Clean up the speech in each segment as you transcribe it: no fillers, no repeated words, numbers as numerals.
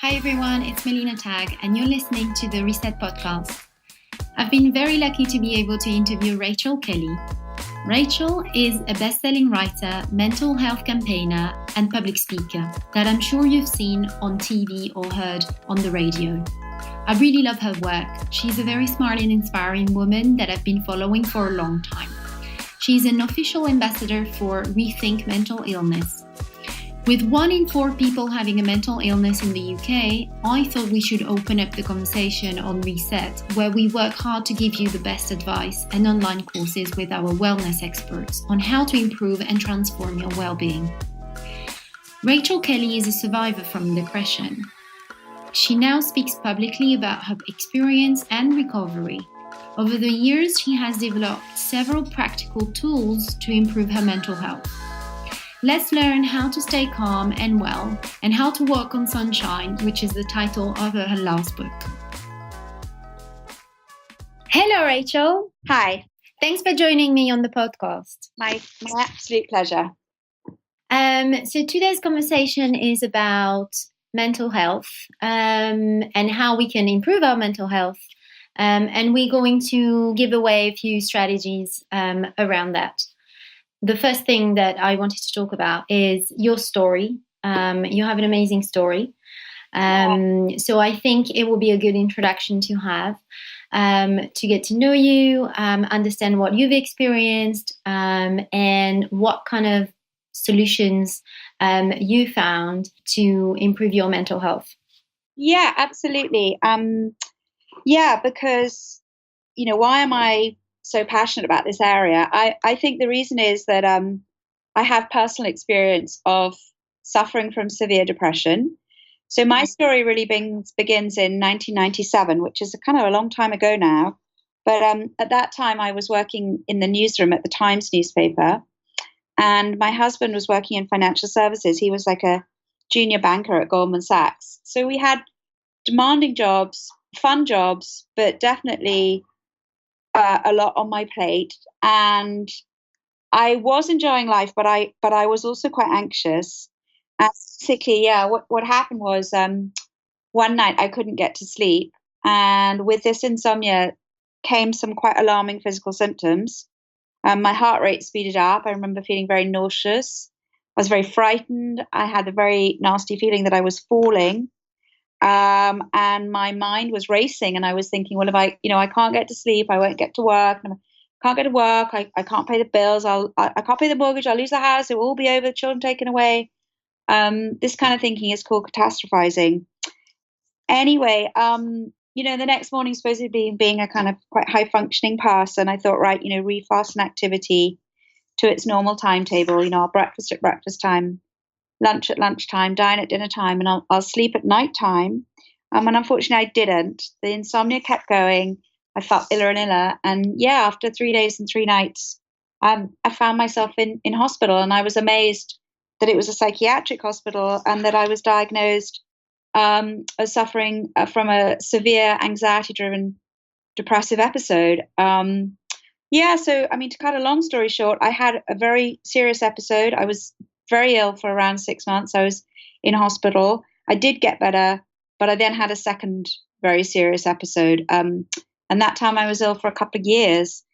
Hi everyone, it's Melina Tag and you're listening to the Reset podcast. I've been very lucky to be able to interview Rachel Kelly. Rachel is a best-selling writer, mental health campaigner and public speaker that I'm sure you've seen on TV or heard on the radio. I really love her work. She's a very smart and inspiring woman that I've been following for a long time. She's an official ambassador for Rethink Mental Illness. With 1 in 4 people having a mental illness in the UK, I thought we should open up the conversation on Reset, where we work hard to give you the best advice and online courses with our wellness experts on how to improve and transform your well-being. Rachel Kelly is a survivor from depression. She now speaks publicly about her experience and recovery. Over the years, she has developed several practical tools to improve her mental health. Let's learn how to stay calm and well, and how to walk on sunshine, which is the title of her last book. Hello, Rachel. Hi. Thanks for joining me on the podcast. My absolute pleasure. So today's conversation is about mental health and how we can improve our mental health. And we're going to give away a few strategies around that. The first thing that I wanted to talk about is your story. You have an amazing story. So I think it will be a good introduction to have to get to know you, understand what you've experienced, and what kind of solutions you found to improve your mental health. Yeah, absolutely. Because, why am I so passionate about this area? I think the reason is that I have personal experience of suffering from severe depression. So my story really begins in 1997, which is kind of a long time ago now. But at that time, I was working in the newsroom at the Times newspaper, and my husband was working in financial services. He was like a junior banker at Goldman Sachs. So we had demanding jobs, fun jobs, but definitely a lot on my plate. And I was enjoying life, but I was also quite anxious. And basically, what happened was one night I couldn't get to sleep. And with this insomnia came some quite alarming physical symptoms. My heart rate speeded up. I remember feeling very nauseous. I was very frightened. I had a very nasty feeling that I was falling. And my mind was racing, and I was thinking, well, if I can't get to sleep, I won't get to work. And I can't get to work. I can't pay the bills. I can't pay the mortgage. I'll lose the house. It will all be over. The children taken away. This kind of thinking is called catastrophizing. Anyway, the next morning, supposedly being a kind of quite high functioning person, I thought, right, refasten activity to its normal timetable. I'll breakfast at breakfast time, lunch at lunchtime, dine at dinner time, and I'll sleep at night time. And unfortunately I didn't. The insomnia kept going. I felt iller and iller. And after 3 days and 3 nights, I found myself in hospital, and I was amazed that it was a psychiatric hospital and that I was diagnosed as suffering from a severe anxiety-driven depressive episode. To cut a long story short, I had a very serious episode. I was very ill for around 6 months. I was in hospital. I did get better, but I then had a second very serious episode. And that time I was ill for a couple of years.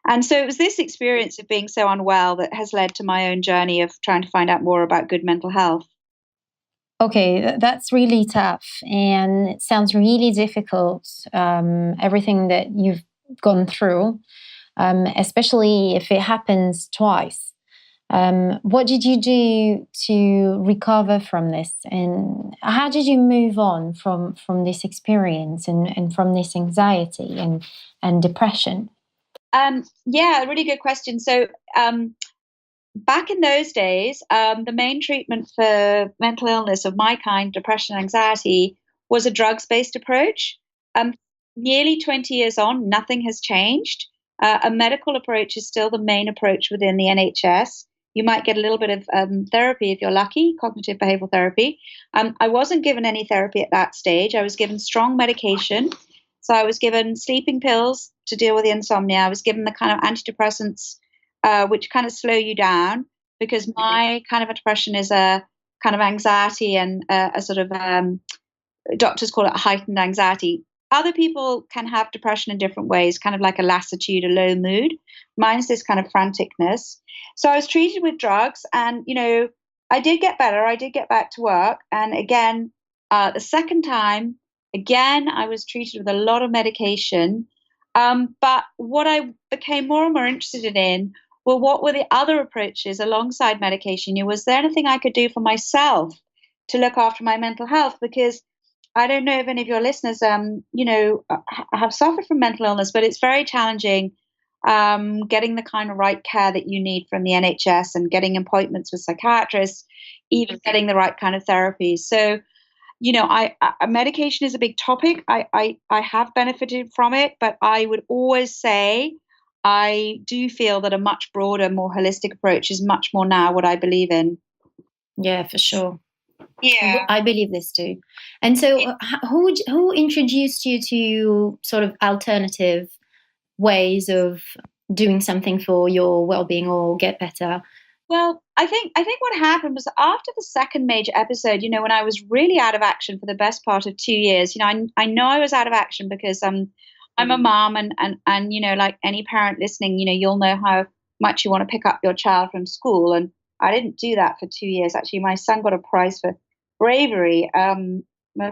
And so it was this experience of being so unwell that has led to my own journey of trying to find out more about good mental health. Okay, that's really tough, and it sounds really difficult, everything that you've gone through, especially if it happens twice. What did you do to recover from this, and how did you move on from this experience and from this anxiety and depression? Really good question. So back in those days, the main treatment for mental illness of my kind, depression and anxiety, was a drugs-based approach. Nearly 20 years on, nothing has changed. A medical approach is still the main approach within the NHS. You might get a little bit of therapy if you're lucky, cognitive behavioral therapy. I wasn't given any therapy at that stage. I was given strong medication. So I was given sleeping pills to deal with the insomnia. I was given the kind of antidepressants which kind of slow you down, because my kind of a depression is a kind of anxiety and a sort of doctors call it heightened anxiety. Other people can have depression in different ways, kind of like a lassitude, a low mood. Mine's this kind of franticness. So I was treated with drugs, and I did get better. I did get back to work, and again, the second time, again, I was treated with a lot of medication. But what I became more and more interested in, well, what were the other approaches alongside medication? Was there anything I could do for myself to look after my mental health? Because I don't know if any of your listeners, have suffered from mental illness, but it's very challenging getting the kind of right care that you need from the NHS and getting appointments with psychiatrists, even getting the right kind of therapy. So, medication is a big topic. I have benefited from it, but I would always say I do feel that a much broader, more holistic approach is much more now what I believe in. Yeah, for sure. Yeah. I believe this too. And so who introduced you to sort of alternative ways of doing something for your well-being or get better? Well, I think what happened was after the second major episode, when I was really out of action for the best part of 2 years, I know I was out of action because I'm a mom, and like any parent listening, you'll know how much you want to pick up your child from school, and I didn't do that for 2 years. Actually, my son got a prize for bravery. I'm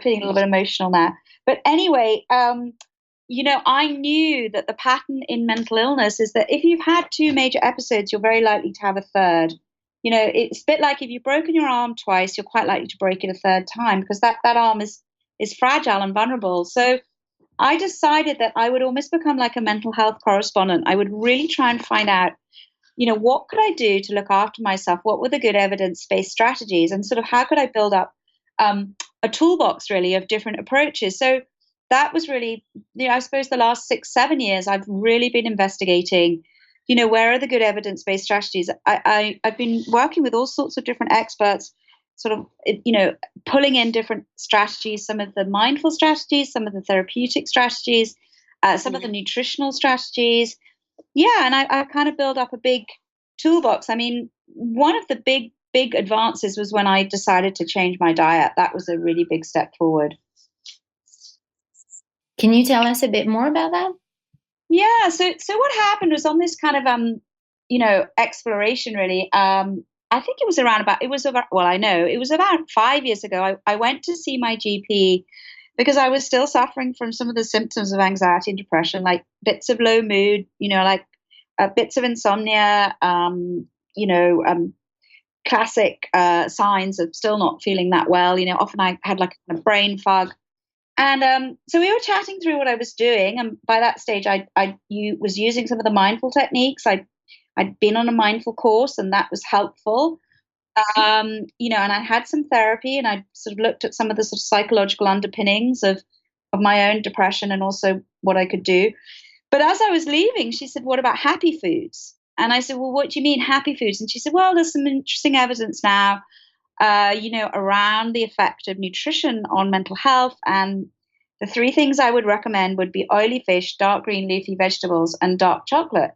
feeling a little bit emotional now, but anyway, I knew that the pattern in mental illness is that if you've had two major episodes, you're very likely to have a third. It's a bit like if you've broken your arm twice, you're quite likely to break it a third time, because that arm is fragile and vulnerable. So I decided that I would almost become like a mental health correspondent. I would really try and find out, what could I do to look after myself? What were the good evidence-based strategies? And sort of how could I build up a toolbox really of different approaches? So that was really, I suppose the last 6-7 years, I've really been investigating, where are the good evidence-based strategies? I've been working with all sorts of different experts, sort of, pulling in different strategies, some of the mindful strategies, some of the therapeutic strategies, some of the nutritional strategies. Yeah, and I kind of build up a big toolbox. I mean, one of the big advances was when I decided to change my diet. That was a really big step forward. Can you tell us a bit more about that? Yeah, so what happened was on this kind of exploration really. I think it was about 5 years ago. I went to see my GP because I was still suffering from some of the symptoms of anxiety and depression, like bits of low mood, like bits of insomnia, classic signs of still not feeling that well. Often I had like a brain fog. And so we were chatting through what I was doing, and by that stage, I was using some of the mindful techniques. I'd been on a mindful course, and that was helpful. And I had some therapy, and I sort of looked at some of the sort of psychological underpinnings of my own depression, and also what I could do. But as I was leaving, she said, "What about happy foods?" And I said, "Well, what do you mean happy foods?" And she said, "Well, there's some interesting evidence now around the effect of nutrition on mental health. And the three things I would recommend would be oily fish, dark green leafy vegetables, and dark chocolate."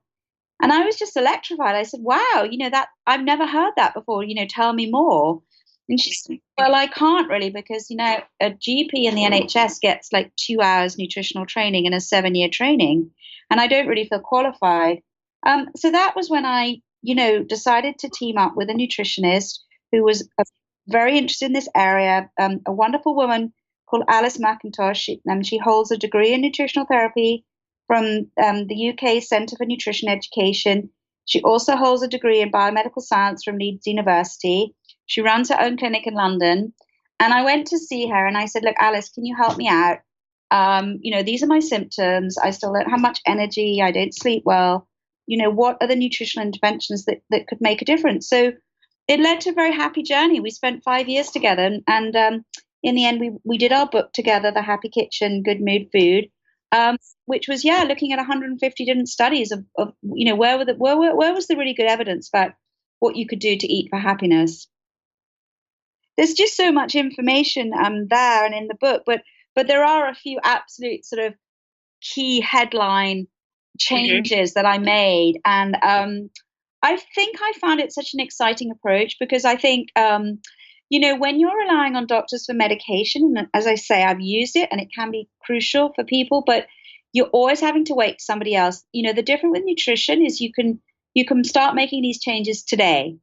And I was just electrified. I said, "Wow, that I've never heard that before. Tell me more." And she said, "Well, I can't really, because, a GP in the NHS gets like 2 hours nutritional training and a 7-year training, and I don't really feel qualified." So that was when I, decided to team up with a nutritionist who was very interested in this area, a wonderful woman called Alice McIntosh. She holds a degree in nutritional therapy from the UK Centre for Nutrition Education. She also holds a degree in biomedical science from Leeds University. She runs her own clinic in London. And I went to see her and I said, "Look, Alice, can you help me out? These are my symptoms. I still don't have much energy. I don't sleep well. What are the nutritional interventions that could make a difference?" So it led to a very happy journey. We spent 5 years together, and in the end, we did our book together, The Happy Kitchen, Good Mood Food, which was looking at 150 different studies of where was the really good evidence about what you could do to eat for happiness. There's just so much information there and in the book, but there are a few absolute sort of key headline changes that I made, and I think I found it such an exciting approach because I think, when you're relying on doctors for medication, and as I say, I've used it and it can be crucial for people, but you're always having to wait for somebody else. The difference with nutrition is you can start making these changes today.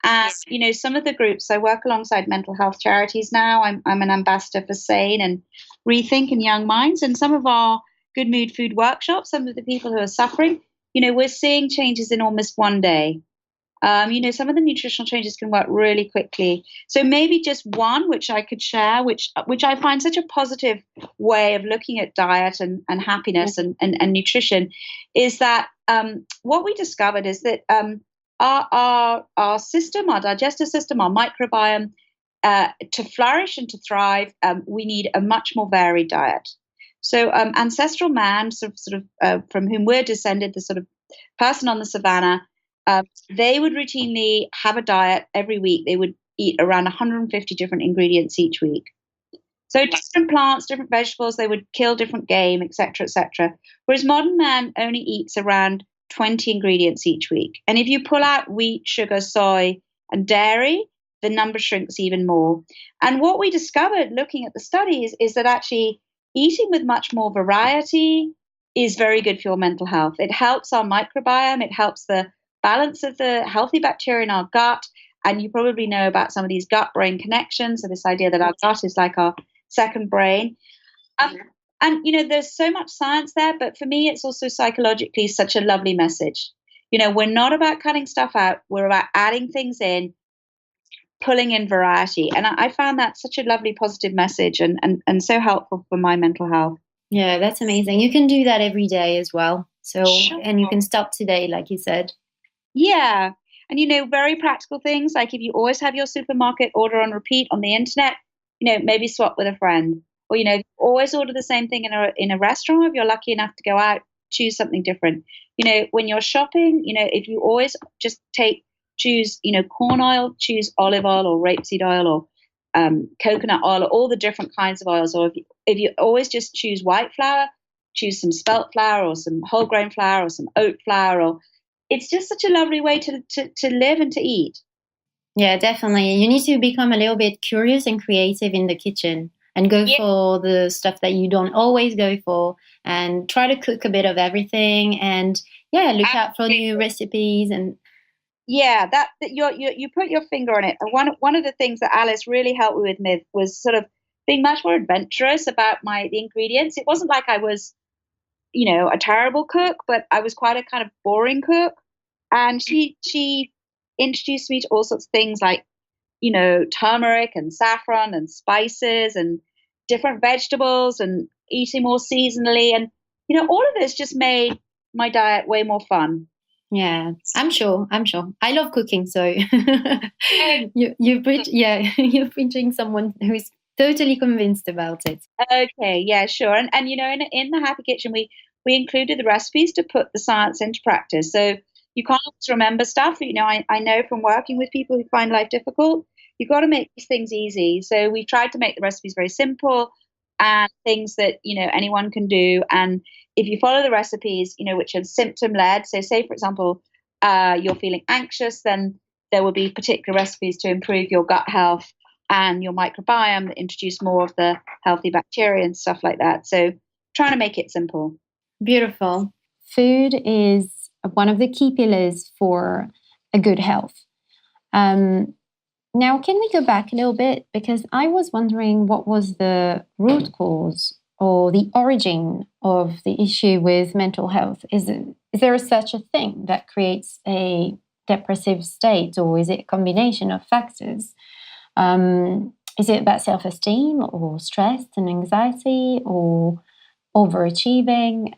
And some of the groups I work alongside mental health charities now. I'm an ambassador for Sane and Rethink and Young Minds, and some of our Good Mood Food workshops. Some of the people who are suffering, we're seeing changes in almost one day. Some of the nutritional changes can work really quickly. So maybe just one, which I could share, which I find such a positive way of looking at diet and happiness and nutrition, is that what we discovered is that our system, our digestive system, our microbiome, to flourish and to thrive, we need a much more varied diet. So ancestral man, from whom we're descended, the sort of person on the savannah, they would routinely have a diet every week. They would eat around 150 different ingredients each week. So different plants, different vegetables, they would kill different game, etc., etc. Whereas modern man only eats around 20 ingredients each week. And if you pull out wheat, sugar, soy, and dairy, the number shrinks even more. And what we discovered looking at the studies is that actually eating with much more variety is very good for your mental health. It helps our microbiome. It helps the balance of the healthy bacteria in our gut. And you probably know about some of these gut-brain connections. So this idea that our gut is like our second brain. And there's so much science there, but for me, it's also psychologically such a lovely message. We're not about cutting stuff out. We're about adding things in, pulling in variety. And I found that such a lovely, positive message and so helpful for my mental health. Yeah, that's amazing. You can do that every day as well. So, Sure. And you can stop today, like you said. Yeah. And, very practical things, like if you always have your supermarket order on repeat on the internet, maybe swap with a friend. Or, always order the same thing in a restaurant. If you're lucky enough to go out, choose something different. When you're shopping, if you always just choose, corn oil, choose olive oil or rapeseed oil or coconut oil, or all the different kinds of oils. Or if you always just choose white flour, choose some spelt flour or some whole grain flour or some oat flour. Or it's just such a lovely way to live and to eat. Yeah, definitely. You need to become a little bit curious and creative in the kitchen and go for the stuff that you don't always go for, and try to cook a bit of everything, and look out for new recipes. And that you put your finger on it. And one of the things that Alice really helped me with was sort of being much more adventurous about the ingredients. It wasn't like I was, a terrible cook, but I was quite a kind of boring cook. And she introduced me to all sorts of things like, turmeric and saffron and spices and different vegetables and eating more seasonally. And, all of this just made my diet way more fun. Yeah, I'm sure. I love cooking, so you're preaching someone who's totally convinced about it. Okay, yeah, sure. And in the Happy Kitchen, we included the recipes to put the science into practice. So you can't always remember stuff. I know from working with people who find life difficult, you've got to make these things easy. So we tried to make the recipes very simple and things that, anyone can do. And if you follow the recipes, which are symptom-led, so say, for example, you're feeling anxious, then there will be particular recipes to improve your gut health and your microbiome that introduce more of the healthy bacteria and stuff like that. So trying to make it simple. Beautiful. Food is one of the key pillars for a good health. Now, can we go back a little bit? Because I was wondering what was the root cause or the origin of the issue with mental health. Is there such a thing that creates a depressive state, or is it a combination of factors? Is it about self-esteem or stress and anxiety or overachieving?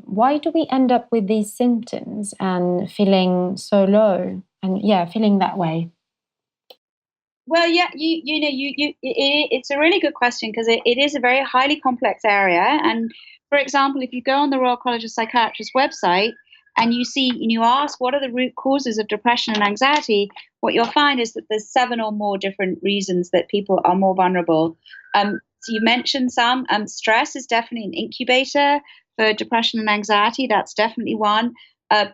Why do we end up with these symptoms and feeling so low and feeling that way? Well, yeah, it's a really good question because it is a very highly complex area. And for example, if you go on the Royal College of Psychiatrists website and you ask what are the root causes of depression and anxiety, what you'll find is that there's 7 or more different reasons that people are more vulnerable. So you mentioned some. Stress is definitely an incubator for depression and anxiety. That's definitely one.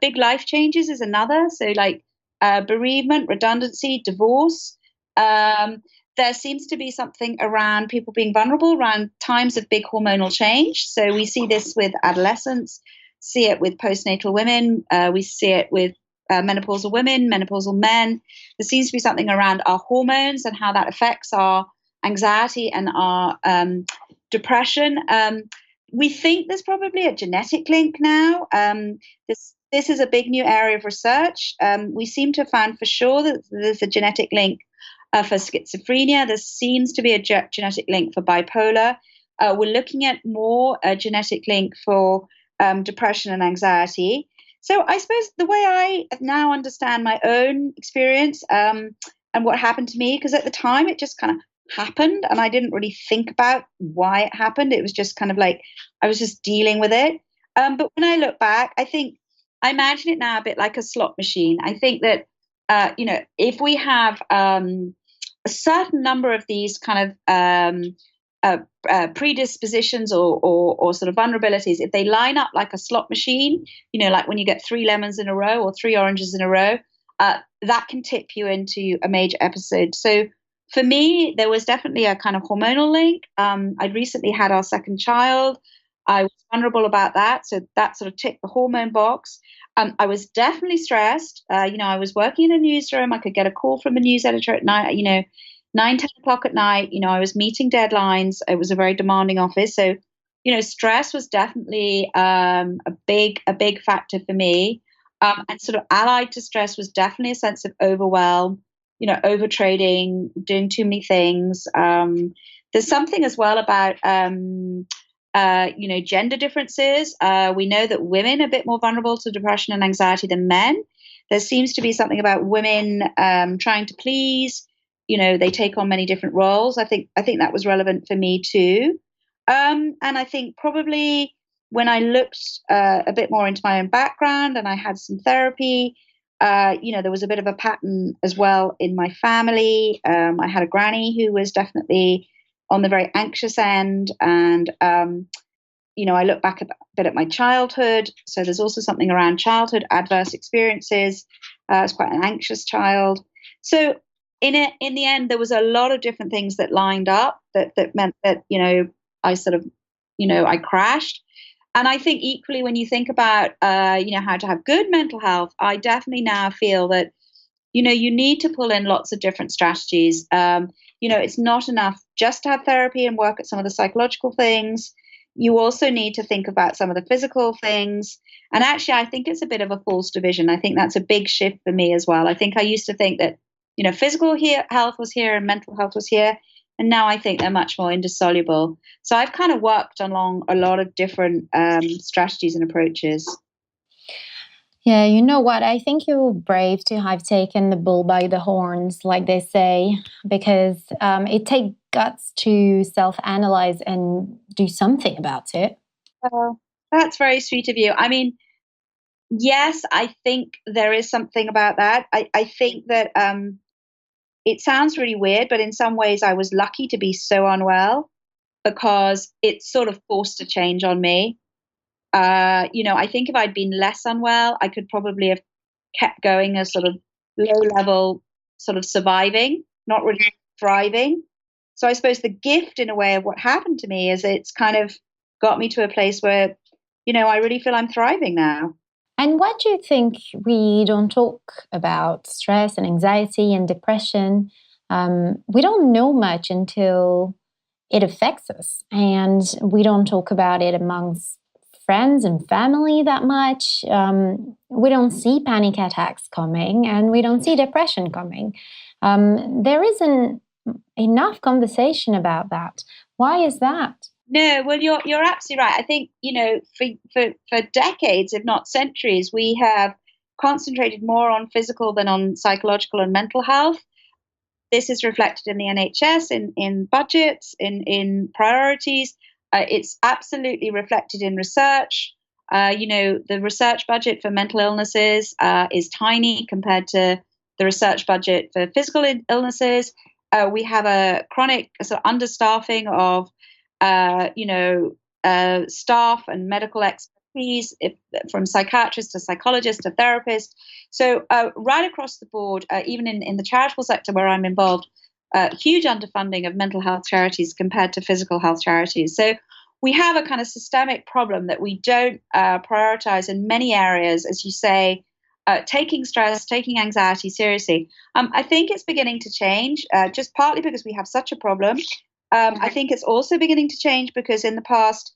Big life changes is another. So like bereavement, redundancy, divorce. There seems to be something around people being vulnerable around times of big hormonal change. So we see this with adolescents, see it with postnatal women, we see it with menopausal women, menopausal men. There seems to be something around our hormones and how that affects our anxiety and our depression. We think there's probably a genetic link now. This is a big new area of research. We seem to have found for sure that there's a genetic link for schizophrenia. There seems to be a genetic link for bipolar. We're looking at more a genetic link for depression and anxiety. So I suppose the way I now understand my own experience and what happened to me, because at the time it just kind of happened and I didn't really think about why it happened. It was just kind of like I was just dealing with it. But when I look back, I imagine it now a bit like a slot machine. I think that if we have a certain number of these kind of predispositions or sort of vulnerabilities, if they line up like a slot machine, like when you get 3 lemons in a row or 3 oranges in a row, that can tip you into a major episode. So for me, there was definitely a kind of hormonal link. I'd recently had our second child. I was vulnerable about that. So that sort of ticked the hormone box. I was definitely stressed. I was working in a newsroom. I could get a call from a news editor at night, 9, 10 o'clock at night. I was meeting deadlines. It was a very demanding office. So, stress was definitely a big factor for me. And sort of allied to stress was definitely a sense of overwhelm, overtrading, doing too many things. There's something as well about gender differences. We know that women are a bit more vulnerable to depression and anxiety than men. There seems to be something about women trying to please. They take on many different roles. I think that was relevant for me too. And I think probably when I looked a bit more into my own background and I had some therapy, there was a bit of a pattern as well in my family. I had a granny who was definitely on the very anxious end. And, I look back a bit at my childhood. So there's also something around childhood adverse experiences. I was quite an anxious child. So in the end, there was a lot of different things that lined up that meant that, I sort of, I crashed. And I think equally when you think about, how to have good mental health, I definitely now feel that, you need to pull in lots of different strategies. It's not enough just to have therapy and work at some of the psychological things. You also need to think about some of the physical things. And actually, I think it's a bit of a false division. I think that's a big shift for me as well. I think I used to think that, physical health was here and mental health was here. And now I think they're much more indissoluble. So I've kind of worked along a lot of different strategies and approaches. Yeah, you know what? I think you're brave to have taken the bull by the horns, like they say, because it takes guts to self-analyze and do something about it. That's very sweet of you. I mean, yes, I think there is something about that. I think that it sounds really weird, but in some ways I was lucky to be so unwell because it sort of forced a change on me. I think if I'd been less unwell, I could probably have kept going as sort of low level, sort of surviving, not really thriving. So I suppose the gift in a way of what happened to me is it's kind of got me to a place where, I really feel I'm thriving now. And what do you think we don't talk about stress and anxiety and depression? We don't know much until it affects us, and we don't talk about it amongst friends and family that much. We don't see panic attacks coming, and we don't see depression coming. There isn't enough conversation about that. Why is that? No, well, you're absolutely right. I think, for decades, if not centuries, we have concentrated more on physical than on psychological and mental health. This is reflected in the NHS, in budgets, in priorities. It's absolutely reflected in research. The research budget for mental illnesses is tiny compared to the research budget for physical illnesses. We have a chronic sort of understaffing of staff and medical expertise, from psychiatrists to psychologists to therapists. So right across the board, even in the charitable sector where I'm involved, huge underfunding of mental health charities compared to physical health charities. So we have a kind of systemic problem that we don't prioritize in many areas, as you say, taking stress, taking anxiety seriously. I think it's beginning to change, just partly because we have such a problem. I think it's also beginning to change because in the past,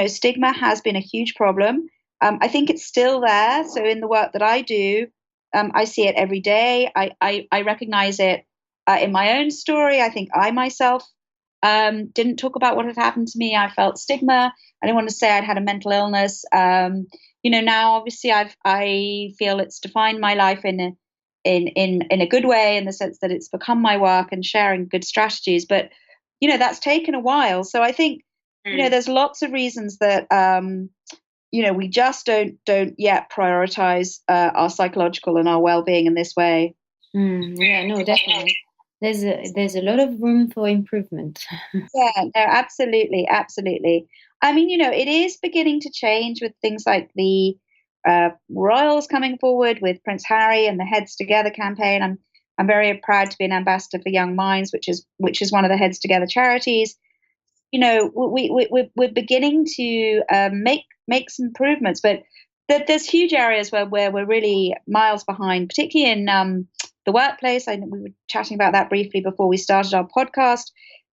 stigma has been a huge problem. I think it's still there. So in the work that I do, I see it every day. I recognize it in my own story. I think I myself didn't talk about what had happened to me. I felt stigma. I didn't want to say I'd had a mental illness. Now obviously I feel it's defined my life in a good way, in the sense that it's become my work and sharing good strategies. But that's taken a while. So I think there's lots of reasons that we just don't yet prioritize our psychological and our well-being in this way. Yeah, no, definitely. There's a lot of room for improvement. Yeah, no, absolutely. I mean, it is beginning to change with things like the royals coming forward with Prince Harry and the Heads Together campaign. I'm very proud to be an ambassador for Young Minds, which is one of the Heads Together charities. We're beginning to make some improvements, but there's huge areas where we're really miles behind, particularly in the workplace. We were chatting about that briefly before we started our podcast.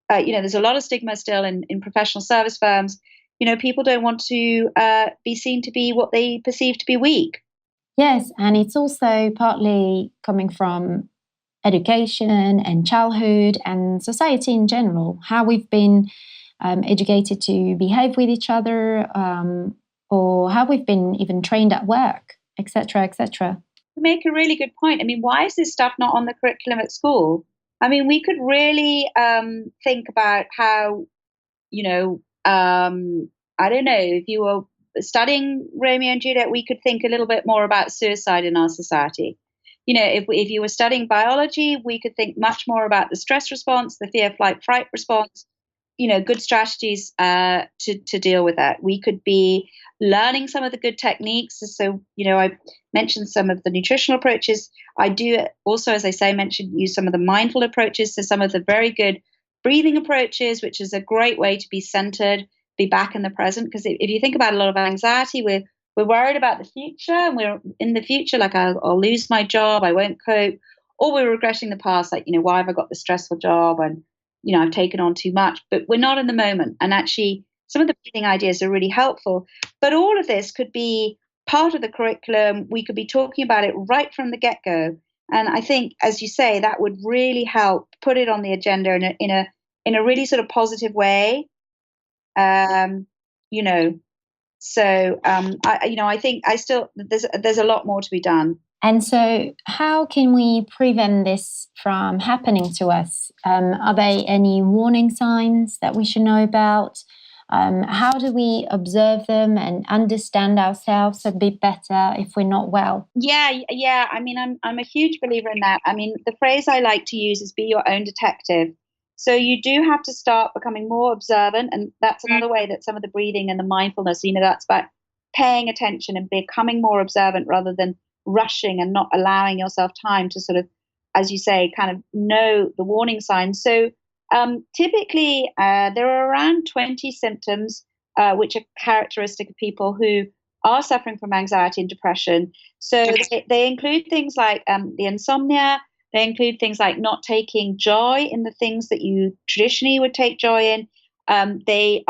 There's a lot of stigma still in professional service firms. People don't want to be seen to be what they perceive to be weak. Yes, and it's also partly coming from education and childhood and society in general, how we've been educated to behave with each other, or how we've been even trained at work, etc., etc. You make a really good point. I mean, why is this stuff not on the curriculum at school? I mean, we could really think about how, I don't know, if you were studying Romeo and Juliet, we could think a little bit more about suicide in our society. If you were studying biology, we could think much more about the stress response, the fear, flight, fright response, good strategies to deal with that. We could be learning some of the good techniques. So, I mentioned some of the nutritional approaches. I do also, as I say, use some of the mindful approaches. So some of the very good breathing approaches, which is a great way to be centered, be back in the present. Because if you think about a lot of anxiety, we're worried about the future, and we're in the future, like I'll lose my job, I won't cope, or we're regretting the past, like, why have I got this stressful job, and I've taken on too much. But we're not in the moment. And actually, some of the breathing ideas are really helpful. But all of this could be part of the curriculum. We could be talking about it right from the get-go. And I think, as you say, that would really help put it on the agenda in a really sort of positive way. So I think there's a lot more to be done. And so how can we prevent this from happening to us? Are there any warning signs that we should know about? How do we observe them and understand ourselves a bit better if we're not well? Yeah. I mean, I'm a huge believer in that. I mean, the phrase I like to use is be your own detective. So you do have to start becoming more observant. And that's another way that some of the breathing and the mindfulness, that's about paying attention and becoming more observant rather than rushing and not allowing yourself time to sort of, as you say, kind of know the warning signs. So typically there are around 20 symptoms which are characteristic of people who are suffering from anxiety and depression. So they include things like the insomnia. They include things like not taking joy in the things that you traditionally would take joy in. They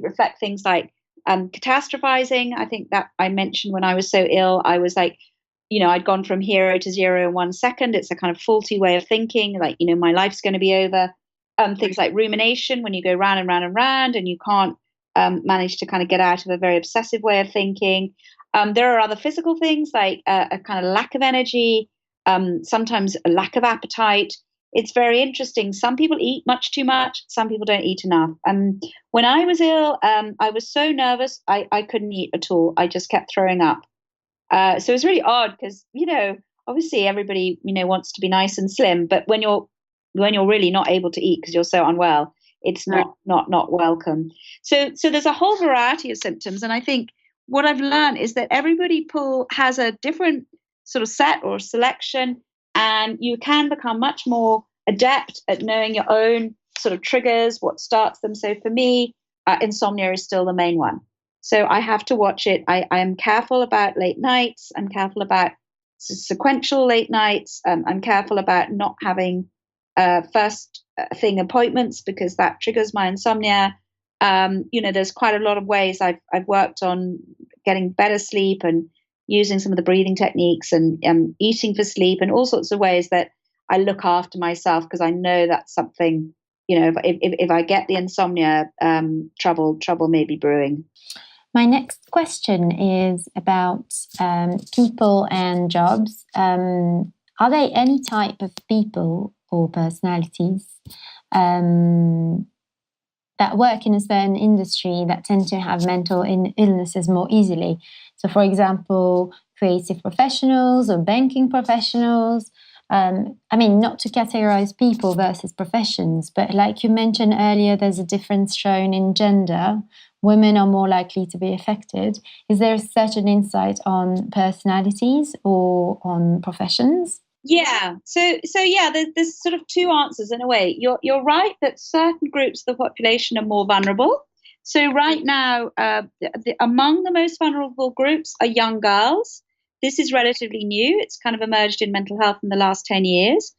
reflect things like catastrophizing. I think that I mentioned when I was so ill, I was like, I'd gone from 0 to 0 in 1 second. It's a kind of faulty way of thinking, like, my life's going to be over. Things like rumination, when you go round and round and round and you can't manage to kind of get out of a very obsessive way of thinking. There are other physical things like a kind of lack of energy, sometimes a lack of appetite. It's very interesting. Some people eat much too much. Some people don't eat enough. When I was ill, I was so nervous, I couldn't eat at all. I just kept throwing up. So it was really odd because, obviously everybody, wants to be nice and slim, but when you're really not able to eat because you're so unwell, it's not welcome. So there's a whole variety of symptoms. And I think what I've learned is that everybody has a different sort of set or selection, and you can become much more adept at knowing your own sort of triggers, what starts them. So for me, insomnia is still the main one. So I have to watch it. I am careful about late nights. I'm careful about sequential late nights. I'm careful about not having first thing appointments because that triggers my insomnia. There's quite a lot of ways I've worked on getting better sleep and using some of the breathing techniques and eating for sleep and all sorts of ways that I look after myself because I know that's something, if I get the insomnia, trouble may be brewing. My next question is about people and jobs. Are there any type of people or personalities that work in a certain industry that tend to have mental illnesses more easily? So, for example, creative professionals or banking professionals. Not to categorize people versus professions, but like you mentioned earlier, there's a difference shown in gender. Women are more likely to be affected. Is there such an insight on personalities or on professions? Yeah. So yeah, there's sort of two answers in a way. You're right that certain groups of the population are more vulnerable. So right now, among the most vulnerable groups are young girls. This is relatively new. It's kind of emerged in mental health in the last 10 years.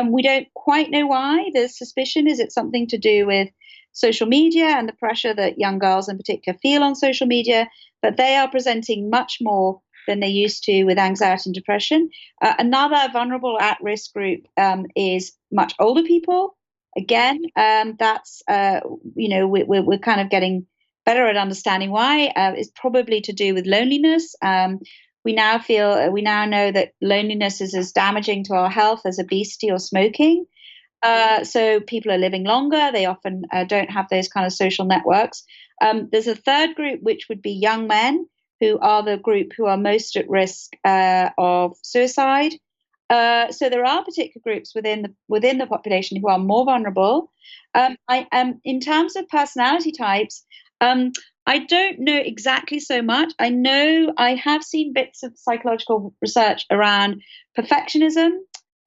We don't quite know why. The suspicion is it's something to do with social media and the pressure that young girls in particular feel on social media, but they are presenting much more than they used to with anxiety and depression. Another vulnerable at-risk group is much older people. Again, that's, we're kind of getting better at understanding why. It's probably to do with loneliness. We now know that loneliness is as damaging to our health as obesity or smoking. So people are living longer. They often don't have those kind of social networks. There's a third group, which would be young men, who are the group who are most at risk of suicide. So there are particular groups within the population who are more vulnerable. In terms of personality types, I don't know exactly so much. I know I have seen bits of psychological research around perfectionism.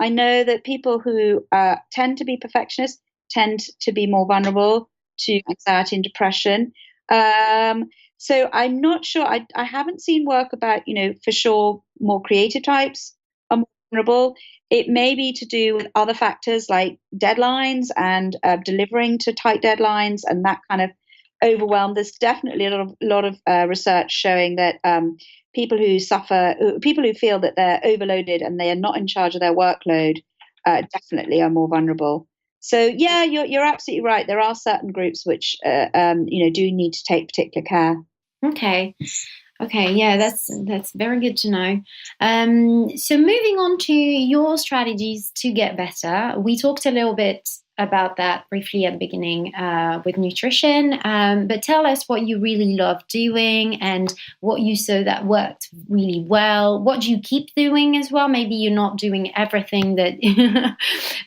I know that people who tend to be perfectionists tend to be more vulnerable to anxiety and depression. So I'm not sure. I haven't seen work about, for sure, more creative types are more vulnerable. It may be to do with other factors like deadlines and delivering to tight deadlines and that kind of overwhelm. There's definitely a lot of research showing that people who feel that they're overloaded and they are not in charge of their workload definitely are more vulnerable. So yeah, you're absolutely right. There are certain groups which do need to take particular care. Okay, yeah, that's very good to know. So moving on to your strategies to get better, we talked a little bit about that briefly at the beginning with nutrition, but tell us what you really love doing and what you saw that worked really well. What do you keep doing as well? Maybe you're not doing everything that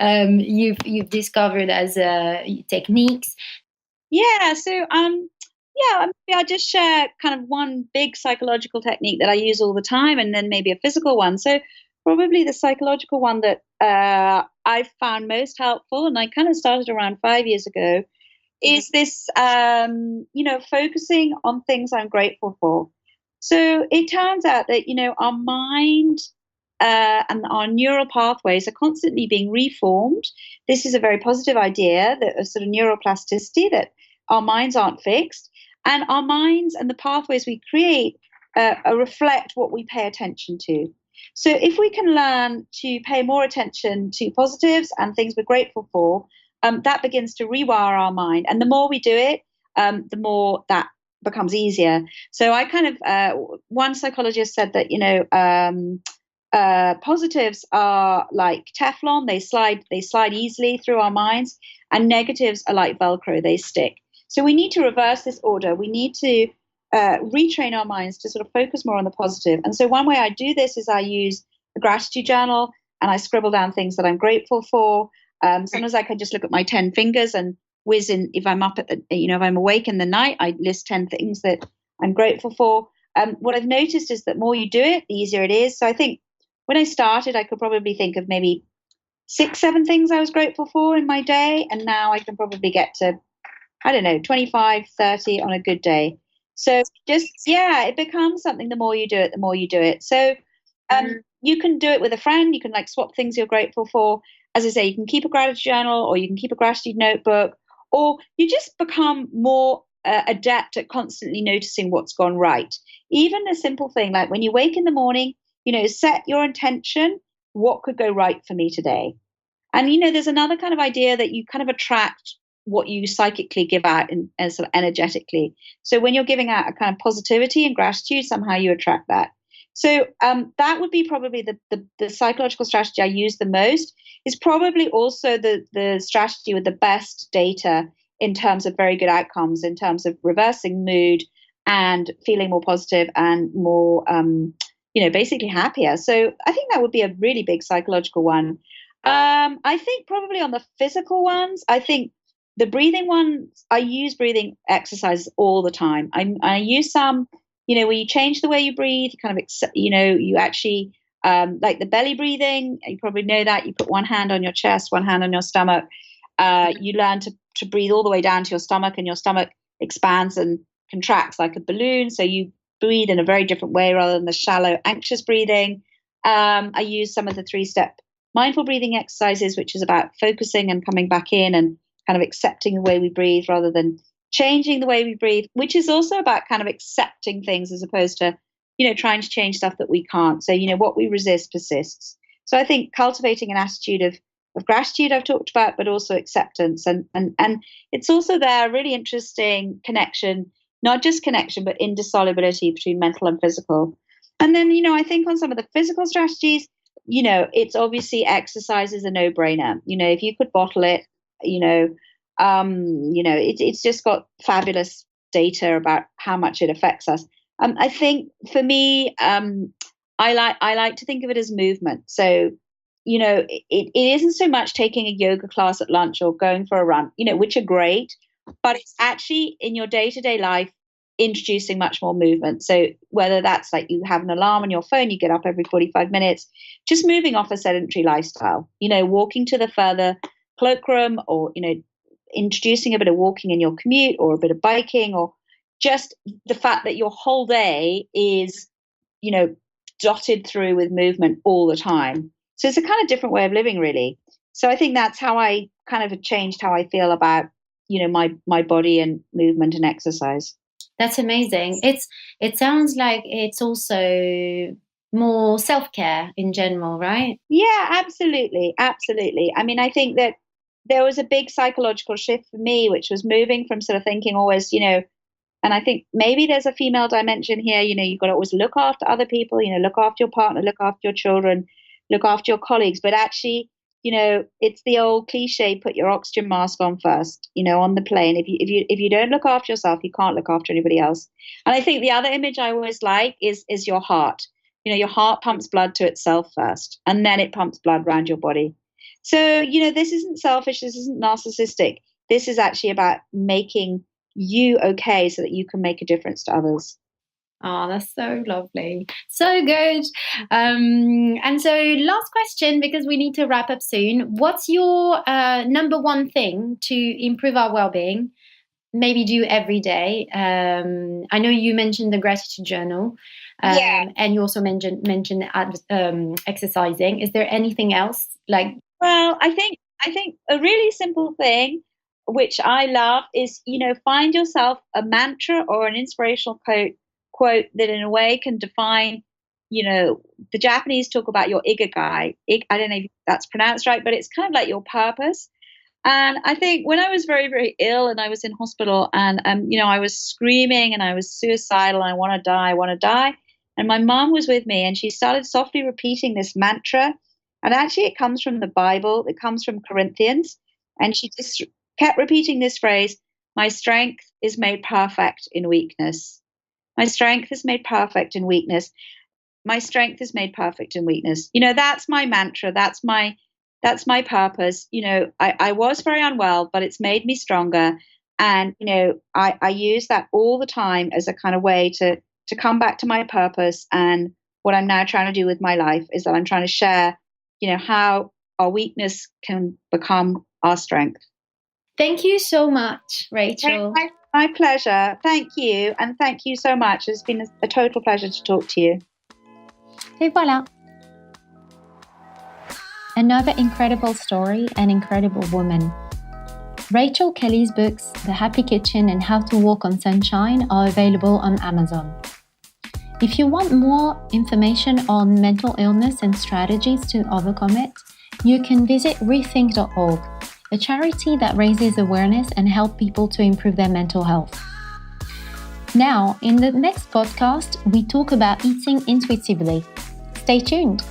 you've discovered as techniques. Yeah, so maybe I'll just share kind of one big psychological technique that I use all the time and then maybe a physical one. So probably the psychological one that I found most helpful, and I kind of started around 5 years ago, is this, focusing on things I'm grateful for. So it turns out that, our mind and our neural pathways are constantly being reformed. This is a very positive idea, that of sort of neuroplasticity, that our minds aren't fixed. And our minds and the pathways we create reflect what we pay attention to. So if we can learn to pay more attention to positives and things we're grateful for, that begins to rewire our mind. And the more we do it, the more that becomes easier. So I kind of, one psychologist said that, positives are like Teflon, they slide easily through our minds, and negatives are like Velcro, they stick. So we need to reverse this order. We need to retrain our minds to sort of focus more on the positive. And so one way I do this is I use a gratitude journal and I scribble down things that I'm grateful for. Sometimes I can just look at my 10 fingers and whiz in, if I'm up if I'm awake in the night, I list 10 things that I'm grateful for. What I've noticed is that more you do it, the easier it is. So I think when I started, I could probably think of maybe 6, 7 things I was grateful for in my day. And now I can probably get to, I don't know, 25, 30 on a good day. So it becomes something. The more you do it, the more you do it. So you can do it with a friend. You can like swap things you're grateful for. As I say, you can keep a gratitude journal, or you can keep a gratitude notebook, or you just become more adept at constantly noticing what's gone right. Even a simple thing like when you wake in the morning, set your intention. What could go right for me today? And, there's another kind of idea that you kind of attract what you psychically give out and sort of energetically. So when you're giving out a kind of positivity and gratitude, somehow you attract that. So that would be probably the psychological strategy I use the most. Is probably also the strategy with the best data in terms of very good outcomes, in terms of reversing mood and feeling more positive and more, basically happier. So I think that would be a really big psychological one. I think probably on the physical ones, I think the breathing ones, I use breathing exercises all the time. I use some, where you change the way you breathe, kind of, you actually, like the belly breathing, you probably know that. You put one hand on your chest, one hand on your stomach. You learn to breathe all the way down to your stomach, and your stomach expands and contracts like a balloon. So you breathe in a very different way rather than the shallow, anxious breathing. I use some of the 3-step mindful breathing exercises, which is about focusing and coming back in and kind of accepting the way we breathe rather than changing the way we breathe, which is also about kind of accepting things as opposed to, trying to change stuff that we can't. So, what we resist persists. So I think cultivating an attitude of gratitude I've talked about, but also acceptance. And it's also there a really interesting connection, not just connection, but indissolubility between mental and physical. And then, I think on some of the physical strategies, it's obviously exercise is a no-brainer. If you could bottle it, it's just got fabulous data about how much it affects us. I think for me, I like to think of it as movement. So, it isn't so much taking a yoga class at lunch or going for a run, which are great, but it's actually in your day-to-day life introducing much more movement. So whether that's like you have an alarm on your phone, you get up every 45 minutes, just moving off a sedentary lifestyle, walking to the further cloakroom, or, introducing a bit of walking in your commute, or a bit of biking, or just the fact that your whole day is, dotted through with movement all the time. So it's a kind of different way of living, really. So I think that's how I kind of have changed how I feel about, my body and movement and exercise. That's amazing. It sounds like it's also more self-care in general, right? Yeah, absolutely. Absolutely. I mean, I think that there was a big psychological shift for me, which was moving from sort of thinking always, and I think maybe there's a female dimension here, you've got to always look after other people, look after your partner, look after your children, look after your colleagues. But actually, it's the old cliche, put your oxygen mask on first, on the plane. If you don't look after yourself, you can't look after anybody else. And I think the other image I always like is your heart. Your heart pumps blood to itself first, and then it pumps blood around your body. So, this isn't selfish, this isn't narcissistic. This is actually about making you okay so that you can make a difference to others. Oh, that's so lovely. So good. And so last question, because we need to wrap up soon. What's your number one thing to improve our well-being? Maybe do every day. I know you mentioned the gratitude journal, and you also mentioned exercising. Is there anything else like? Well, I think a really simple thing, which I love, is find yourself a mantra or an inspirational quote that in a way can define. The Japanese talk about your ikigai. I don't know if that's pronounced right, but it's kind of like your purpose. And I think when I was very, very ill and I was in hospital and, I was screaming and I was suicidal, I want to die, I want to die. And my mom was with me and she started softly repeating this mantra. And actually it comes from the Bible. It comes from Corinthians. And she just kept repeating this phrase, my strength is made perfect in weakness. My strength is made perfect in weakness. My strength is made perfect in weakness. That's my mantra. That's my purpose. I was very unwell, but it's made me stronger. And, I use that all the time as a kind of way to come back to my purpose. And what I'm now trying to do with my life is that I'm trying to share, how our weakness can become our strength. Thank you so much, Rachel. My pleasure. Thank you. And thank you so much. It's been a total pleasure to talk to you. Et voilà. Another incredible story, an incredible woman. Rachel Kelly's books, The Happy Kitchen and How to Walk on Sunshine, are available on Amazon. If you want more information on mental illness and strategies to overcome it, you can visit rethink.org, a charity that raises awareness and helps people to improve their mental health. Now, in the next podcast, we talk about eating intuitively. Stay tuned.